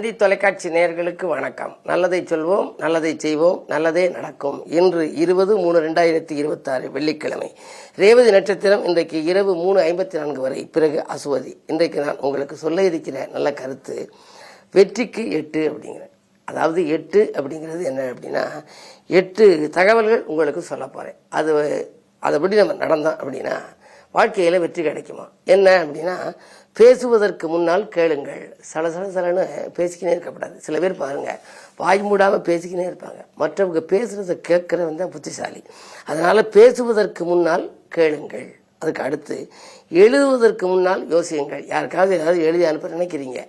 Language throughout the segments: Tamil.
தந்தி தொலைக்காட்சி நேயர்களுக்கு வணக்கம். நல்லதை சொல்வோம், நல்லதை செய்வோம், நல்லதே நடக்கும். இன்று 20/3/2026 வெள்ளிக்கிழமை. ரேவதி நட்சத்திரம் இன்றைக்கு இரவு 3:54 வரை, பிறகு அசுவதி. இன்றைக்கு நான் உங்களுக்கு சொல்ல இருக்கிற நல்ல கருத்து வெற்றிக்கு 8 அப்படிங்கிற. அதாவது 8 அப்படிங்கிறது என்ன அப்படின்னா, 8 தகவல்கள் உங்களுக்கு சொல்ல போறேன். அதுபடி நம்ம நடந்தோம் அப்படின்னா வாழ்க்கையில் வெற்றி கிடைக்குமா? என்ன அப்படின்னா, பேசுவதற்கு முன்னால் கேளுங்கள். சலன்னு பேசிக்கினே இருக்கப்படாது. சில பேர் பாருங்க, வாய் மூடாமல் பேசிக்கினே இருப்பாங்க. மற்றவங்க பேசுறதை கேட்கிறவன் தான் புத்திசாலி. அதனால பேசுவதற்கு முன்னால் கேளுங்கள். அதுக்கு அடுத்து எழுதுவதற்கு முன்னால் யோசியுங்கள். யாருக்காவது ஏதாவது எழுதி அனுப்ப நினைக்கிறீங்க.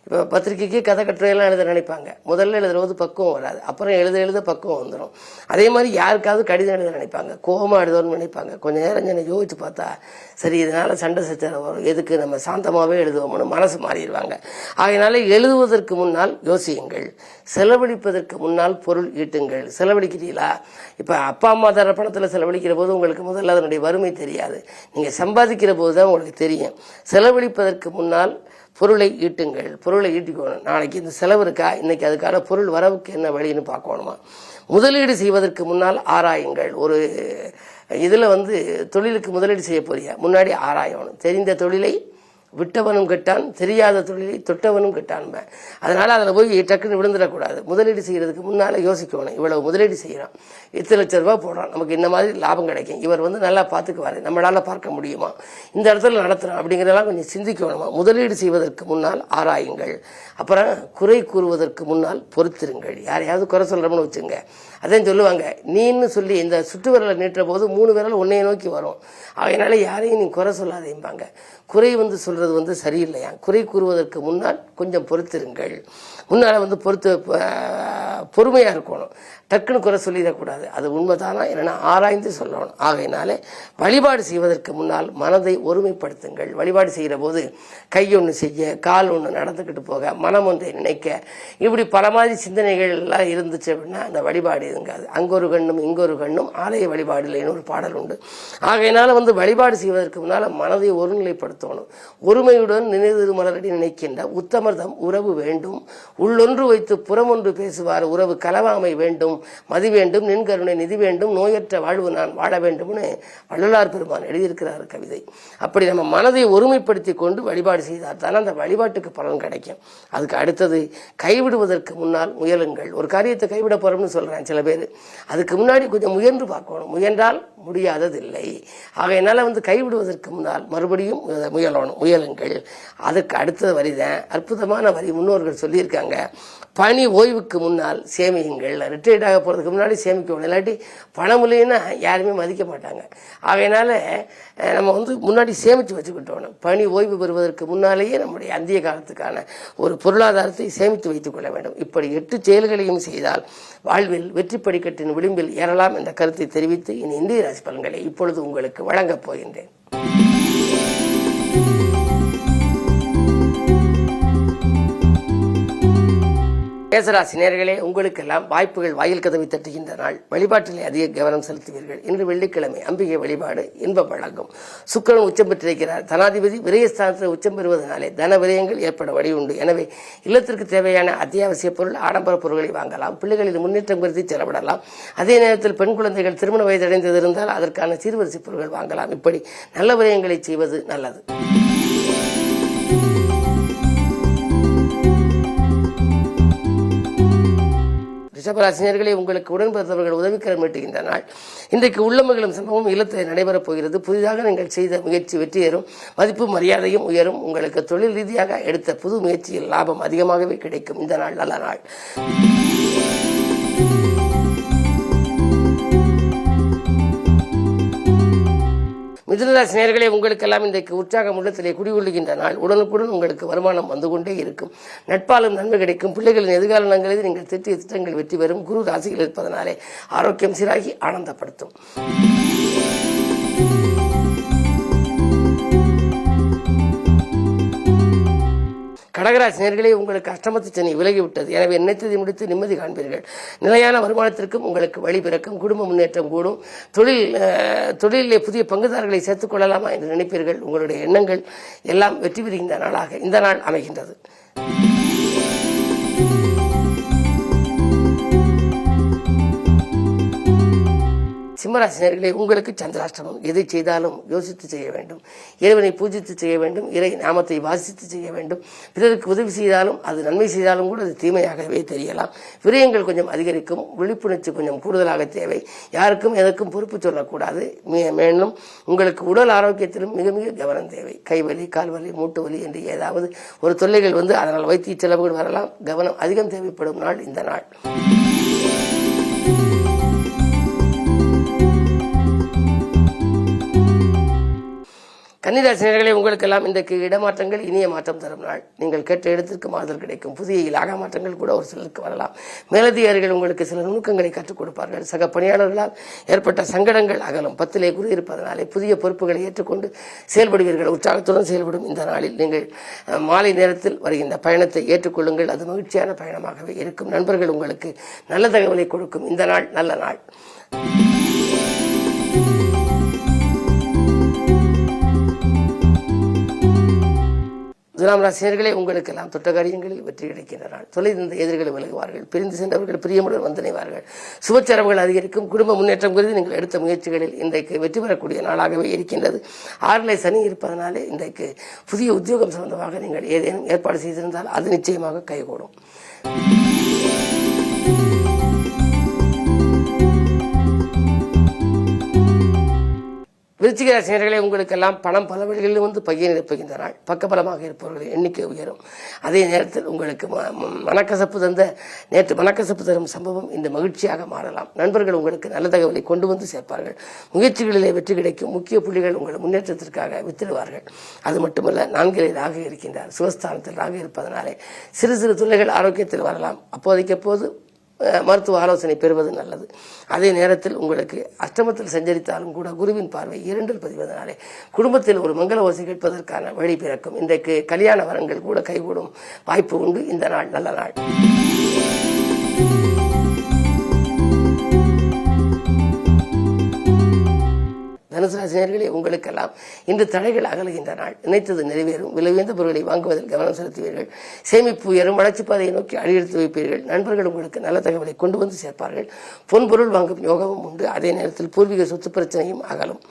இப்போ பத்திரிக்கைக்கு கதை கட்டுரையெல்லாம் எழுத நினைப்பாங்க. முதல்ல எழுதுறது பக்குவம் வராது, அப்புறம் எழுத பக்குவம் வந்துடும். அதே மாதிரி யாருக்காவது கடிதம் எழுத நினைப்பாங்க, கோபமாக எழுதணும்னு நினைப்பாங்க. கொஞ்சம் நேரம் யோசிச்சு பார்த்தா சரி, இதனால சண்டை சச்சரவு வரும், எதுக்கு நம்ம சாந்தமாகவே எழுதுவோம்னு மனசு மாறிடுவாங்க. அதனால எழுதுவதற்கு முன்னால் யோசியுங்கள். செலவழிப்பதற்கு முன்னால் பொருள் ஈட்டுங்கள். செலவழிக்கிறீங்களா? இப்போ அப்பா அம்மா தர பணத்தில் செலவழிக்கிற போது உங்களுக்கு முதல்ல அதனுடைய வறுமை தெரியாது. நீங்கள் சம்பாதிக்கிற போது தான் உங்களுக்கு தெரியும். செலவழிப்பதற்கு முன்னால் பொருளை ஈட்டுங்கள். பொருளை ஈட்டிக்கணும். நாளைக்கு இந்த செலவு இருக்கா, இன்னைக்கு அதுக்கான பொருள் வரவுக்கு என்ன வழின்னு பார்க்கணுமா? முதலீடு செய்வதற்கு முன்னால் ஆராயுங்கள். ஒரு இதில் தொழிலுக்கு முதலீடு செய்ய போறியா, முன்னாடி ஆராயணும். தெரிந்த தொழிலை விட்டவனும் கெட்டான், தெரியாத தொழிலை தொட்டவனும் கெட்டான். அதனால அதில் போய் டக்குன்னு விழுந்துடக்கூடாது. முதலீடு செய்யறதுக்கு முன்னால யோசிக்கணும். இவ்வளவு முதலீடு செய்யறான், 8 லட்சம் ரூபாய் போடுறான், நமக்கு இந்த மாதிரி லாபம் கிடைக்கும், இவர் நல்லா பார்த்துக்குவாரு, நம்மளால பார்க்க முடியுமா, இந்த இடத்துல நடத்துறோம் அப்படிங்கிறதெல்லாம் கொஞ்சம் சிந்திக்கணுமா? முதலீடு செய்வதற்கு முன்னால் ஆராயுங்கள். அப்புறம் குறை கூறுவதற்கு முன்னால் பொறுத்திருங்கள். யாரையாவது குறை சொல்றோம்னு வச்சுங்க, அதான் சொல்லுவாங்க, நீன்னு சொல்லி இந்த சுட்டு விரலை நீட்டுற போது 3 விரல் உன்னைய நோக்கி வரும். அதனால யாரையும் நீ குறை சொல்லாதேம்பாங்க. குறை சொல்றது சரியில்லையா? குறை கூறுவதற்கு முன்னால் கொஞ்சம் பொறுத்திருங்கள். முன்னால பொறுமையா இருக்கணும். டக்குன்னு குறை சொல்லிடக்கூடாது. அது உண்மைதானா என்னன்னா ஆராய்ந்து சொல்லணும். ஆகையினாலே வழிபாடு செய்வதற்கு முன்னால் மனதை ஒருமைப்படுத்துங்கள். வழிபாடு செய்கிற போது கை ஒன்று செய்ய, கால் ஒன்று நடந்துக்கிட்டு போக, மனம் ஒன்றை நினைக்க, இப்படி பல மாதிரி சிந்தனைகள் எல்லாம் இருந்துச்சு அப்படின்னா அந்த வழிபாடு இருங்காது. அங்கொரு கண்ணும் இங்கொரு கண்ணும் ஆலய வழிபாடு இல்லைன்னு ஒரு பாடல் உண்டு. ஆகையினால வழிபாடு செய்வதற்கு முன்னால் மனதை ஒருநிலைப்படுத்தணும். ஒருமையுடன் நினைவு மலரடி நினைக்கின்ற உத்தமர்தம் உறவு வேண்டும். உள்ளொன்று வைத்து புறமொன்று பேசுவார் உறவு கலவாமை வேண்டும். மதி வேண்டும், நின்கருணை நிதி வேண்டும், நோயற்ற வாழ்வு நான் வாழ வேண்டும்னு வள்ளலார் பெருமான் எழுதியிருக்கிறார் கவிதை. அப்படி நம்ம மனதை ஒருமைப்படுத்தி கொண்டு வழிபாடு செய்தால் தானே அந்த வழிபாட்டுக்கு பலன் கிடைக்கும். அதுக்கு அடுத்தது கைவிடுவதற்கு முன்னால் முயலுங்கள். ஒரு காரியத்தை கைவிட போறோம்னு சொல்றேன் சில பேர், அதுக்கு முன்னாடி கொஞ்சம் முயன்று பார்க்கணும். முயன்றால் முடியாததில்லை. ஆகையினால கைவிடுவதற்கு முன்னால் மறுபடியும் முயலுங்கள். அதுக்கு அடுத்த வரிதான் அற்புதமான வரி. முன்னோர்கள் சொல்லியிருக்காங்க, பணி ஓய்வுக்கு முன்னால் சேமியுங்கள். ரிட்டையர்ட் ஆக போறதுக்கு முன்னாடி சேமிக்கணும். இல்லாட்டி பணம் இல்லைன்னா யாருமே மதிக்க மாட்டாங்க. ஆகையினால நம்ம முன்னாடி சேமித்து வச்சுக்கிட்டோம். பணி ஓய்வு பெறுவதற்கு முன்னாலேயே நம்முடைய அந்திய காலத்துக்கான ஒரு பொருளாதாரத்தை சேமித்து வைத்துக் கொள்ள வேண்டும். இப்படி 8 செயல்களையும் செய்தால் வாழ்வில் வெற்றி படிக்கட்டின் விளிம்பில் ஏறலாம் என்ற கருத்தை தெரிவித்து இனி இந்திய ராசி பலன்களை இப்பொழுது உங்களுக்கு வழங்கப் போகின்றேன். மேசராசி நேயர்களே, உங்களுக்கெல்லாம் வாய்ப்புகள் வாயில் கதவை தட்டுகின்ற நாள். வழிபாட்டிலே அதிக கவனம் செலுத்துவீர்கள். இன்று வெள்ளிக்கிழமை அம்பிகை வழிபாடு இன்பம் வழங்கும். சுக்கிரன் உச்சம் பெற்றிருக்கிறார். தனாதிபதி விரயஸ்தானத்தில் உச்சம் பெறுவதனாலே தன விரயங்கள் ஏற்பட வழி உண்டு. எனவே இல்லத்திற்கு தேவையான அத்தியாவசிய பொருள், ஆடம்பர பொருட்களை வாங்கலாம். பிள்ளைகளின் முன்னேற்றம் கருதி செலவிடலாம். அதே நேரத்தில் பெண் குழந்தைகள் திருமண வயது அடைந்திருந்தால் அதற்கான சீர்வரிசை பொருட்கள் வாங்கலாம். இப்படி நல்ல விரயங்களை செய்வது நல்லது. ரிஷபராசினியர்களே, உங்களுக்கு உடன்பிறந்தவர்கள் உதவிக்கரம் நீட்டுகின்ற நாள். இன்றைக்கு உள்ளமகளும் சம்பவம் இல்லத்தில் நடைபெறப் போகிறது. புதிதாக நீங்கள் செய்த முயற்சி வெற்றியேறும். மதிப்பு மரியாதையும் உயரும். உங்களுக்கு தொழில் ரீதியாக எடுத்த புது முயற்சியில் லாபம் அதிகமாகவே கிடைக்கும். இந்த நாள் நல்ல நாள். மிதுனராசி நேயர்களே, உங்களுக்கெல்லாம் இன்றைக்கு உற்சாகம் உள்ளத்திலே குடிகொள்ளுகின்ற நாள். உடனுக்குடன் உங்களுக்கு வருமானம் வந்து கொண்டே இருக்கும். நட்பாலும் நன்மை கிடைக்கும். பிள்ளைகளின் எதிர்கால நலங்களில் நீங்கள் திட்டிய திட்டங்கள் வெற்றி பெறும். குரு ராசியில் இருப்பதனாலே ஆரோக்கியம் சீராகி ஆனந்தப்படுத்தும். கடகராசி நேயர்களே, உங்களுக்கு அஷ்டமத்து சனி விலகிவிட்டது. எனவே நினைத்ததை முடித்து நிம்மதி காண்பீர்கள். நிலையான வருமானத்திற்கும் உங்களுக்கு வழி பிறக்கும். குடும்ப முன்னேற்றம் கூடும். தொழிலிலே புதிய பங்குதாரர்களை சேர்த்துக் கொள்ளலாமா என்று நினைப்பீர்கள். உங்களுடைய எண்ணங்கள் எல்லாம் வெற்றி பெறுகின்ற நாளாக இந்த நாள் அமைகின்றது. சிம்மராசினியர்களே, உங்களுக்கு சந்திராஷ்டமம். எதை செய்தாலும் யோசித்து செய்ய வேண்டும். இறைவனை பூஜித்து செய்ய வேண்டும். இறை நாமத்தை வாசித்து செய்ய வேண்டும். பிறருக்கு உதவி செய்தாலும் அது நன்மை செய்தாலும் கூட அது தீமையாகவே தெரியலாம். விரயங்கள் கொஞ்சம் அதிகரிக்கும். விழிப்புணர்ச்சி கொஞ்சம் கூடுதலாக தேவை. யாருக்கும் எதற்கும் பொறுப்பு சொல்லக்கூடாது. மேலும் உங்களுக்கு உடல் ஆரோக்கியத்திலும் மிக மிக கவனம் தேவை. கைவலி, கால்வலி, மூட்டு வலி என்று ஏதாவது ஒரு தொல்லைகள் வந்து அதனால் வைத்திய செலவுகள் வரலாம். கவனம் அதிகம் தேவைப்படும் நாள் இந்த நாள். கன்னிராசினியர்களே, உங்களுக்கெல்லாம் இன்றைக்கு இடமாற்றங்கள் இனிய மாற்றம் தரும் நாள். நீங்கள் கேட்ட இடத்திற்கு மாறுதல் கிடைக்கும். புதிய இலாக மாற்றங்கள் கூட ஒரு சிலருக்கு வரலாம். மேலதிகாரிகள் உங்களுக்கு சில நுணுக்கங்களை கற்றுக் கொடுப்பார்கள். சக பணியாளர்களால் ஏற்பட்ட சங்கடங்கள் அகலும். 10லே குரு இருப்பதனாலே புதிய பொறுப்புகளை ஏற்றுக்கொண்டு செயல்படுவீர்கள். உற்சாகத்துடன் செயல்படும் இந்த நாளில் நீங்கள் மாலை நேரத்தில் வருகின்ற பயணத்தை ஏற்றுக்கொள்ளுங்கள். அது மகிழ்ச்சியான பயணமாகவே இருக்கும். நண்பர்கள் உங்களுக்கு நல்ல தகவலை கொடுக்கும் இந்த நாள் நல்ல நாள். துலாம் ராசினியர்களே, உங்களுக்கெல்லாம் தொட்ட காரியங்களில் வெற்றி கிடைக்கின்ற நாள். தொலைந்த எதிர்களை விலகுவார்கள். பிரிந்து சென்றவர்கள் பிரியமுடன் வந்தடைவார்கள். சுபச்சரவுகள் அதிகரிக்கும். குடும்ப முன்னேற்றம் குறித்து நீங்கள் எடுத்த முயற்சிகளில் இன்றைக்கு வெற்றி பெறக்கூடிய நாளாகவே இருக்கின்றது. 6லே சனி இருப்பதனாலே இன்றைக்கு புதிய உத்தியோகம் சம்பந்தமாக நீங்கள் ஏதேனும் ஏற்பாடு செய்திருந்தால் அது நிச்சயமாக கைகூடும். விருச்சிக ராசினியர்களே, உங்களுக்கெல்லாம் பணம் பல வழிகளில் வந்து பையன் நிரப்புகின்ற நாள். பக்கபலமாக இருப்பவர்களின் எண்ணிக்கை உயரும். அதே நேரத்தில் உங்களுக்கு நேற்று மனக்கசப்பு தரும் சம்பவம் இந்த மகிழ்ச்சியாக மாறலாம். நண்பர்கள் உங்களுக்கு நல்ல தகவலை கொண்டு வந்து சேர்ப்பார்கள். முயற்சிகளிலே வெற்றி கிடைக்கும். முக்கிய புள்ளிகள் உங்கள் முன்னேற்றத்திற்காக வித்திடுவார்கள். அது மட்டுமல்ல, 4லே ராகு இருக்கின்றார். சுகஸ்தானத்தில் ராகு இருப்பதனாலே சிறு சிறு தொல்லைகள் ஆரோக்கியத்தில் வரலாம். அப்போதைக்கப்போது மருத்துவ ஆலோசனை பெறுவது நல்லது. அதே நேரத்தில் உங்களுக்கு அஷ்டமத்தில் சஞ்சரித்தாலும் கூட குருவின் பார்வை 2ல் பதிவதனாலே குடும்பத்தில் ஒரு மங்கள ஓசை கேட்பதற்கான வழி பிறக்கும். இன்றைக்கு கல்யாண வரங்கள் கூட கைகூடும் வாய்ப்பு உண்டு. இந்த நாள் நல்ல நாள். தனுசு ராசினியர்களே, உங்களுக்கெல்லாம் இன்று தடைகள் அகலுகின்ற நாள். நினைத்தது நிறைவேறும். விலை உயர்ந்த பொருட்களை வாங்குவதில் கவனம் செலுத்துவீர்கள். சேமிப்பு உயரும். வளர்ச்சி பாதையை நோக்கி அடியெடுத்து வைப்பீர்கள். நண்பர்கள் உங்களுக்கு நல்ல தகவலை கொண்டு வந்து சேர்ப்பார்கள். பொன்பொருள் வாங்கும் யோகமும் உண்டு. அதே நேரத்தில் பூர்வீக சொத்து பிரச்சனையும் அகலும்.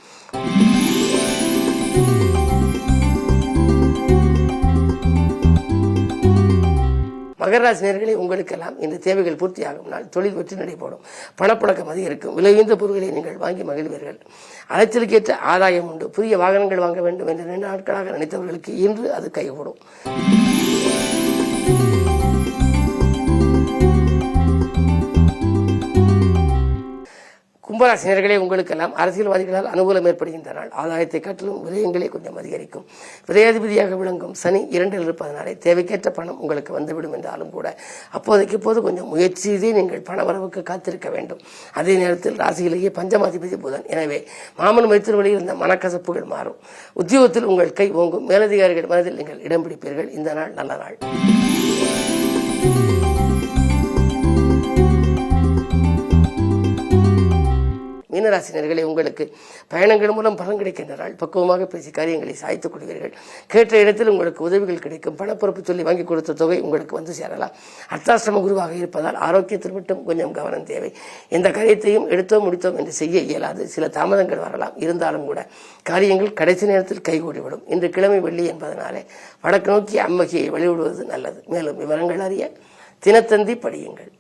மகர ராசினியர்களே, உங்களுக்கெல்லாம் இந்த தேவைகள் பூர்த்தியாகும் நாள். தொழில் வெற்றி நடைபோடும். பணப்புழக்கம் அதிகரிக்கும். விலை உயர்ந்த பொருட்களை நீங்கள் வாங்கி மகிழ்வீர்கள். அலைச்சலுக்கேற்ற ஆதாயம் உண்டு. புதிய வாகனங்கள் வாங்க வேண்டும் என்று 2 நாட்களாக நினைத்தவர்களுக்கு இன்று அது கைகூடும். கும்பராசினியர்களே, உங்களுக்கெல்லாம் அரசியல்வாதிகளால் அனுகூலம் ஏற்படுகின்ற நாள். ஆதாயத்தை காட்டிலும் விரயங்களே கொஞ்சம் அதிகரிக்கும். விரையாதிபதியாக விளங்கும் சனி 2ல் இருப்பதனாலே தேவைக்கேற்ற பணம் உங்களுக்கு வந்துவிடும் என்றாலும் கூட அப்போதைக்கு கொஞ்சம் முயற்சி செய்தே நீங்கள் பணவரவுக்கு காத்திருக்க வேண்டும். அதே நேரத்தில் ராசியிலேயே பஞ்சமாதிபதி புதன். எனவே மாமன் மைத்திர வழியில் இருந்த மனக்கசப்புகள் மாறும். உத்தியோகத்தில் உங்கள் கை ஓங்கும். மேலதிகாரிகள் மனதில் நீங்கள் இடம் பிடிப்பீர்கள். இந்த நாள் நல்ல நாள். மீனராசினியர்களே, உங்களுக்கு பயணங்கள் மூலம் பலன் கிடைக்கின்ற நாள். பக்குவமாக பேசி காரியங்களை சாய்த்துக் கொள்வீர்கள். கேட்ட இடத்தில் உங்களுக்கு உதவிகள் கிடைக்கும். பணப்பொறுப்பு சொல்லி வாங்கி கொடுத்த தொகை உங்களுக்கு வந்து சேரலாம். அர்த்தாசிரம குருவாக இருப்பதால் ஆரோக்கியத்தில் மட்டும் கொஞ்சம் கவனம் தேவை. எந்த காரியத்தையும் எடுத்தோம் முடித்தோம் என்று செய்ய இயலாது. சில தாமதங்கள் வரலாம். இருந்தாலும் கூட காரியங்கள் கடைசி நேரத்தில் கைகூடிவிடும். இன்று கிழமை வெள்ளி என்பதனாலே வடக்கு நோக்கி அம்மகியை வழிவிடுவது நல்லது. மேலும் விவரங்கள் அறிய தினத்தந்தி படியுங்கள்.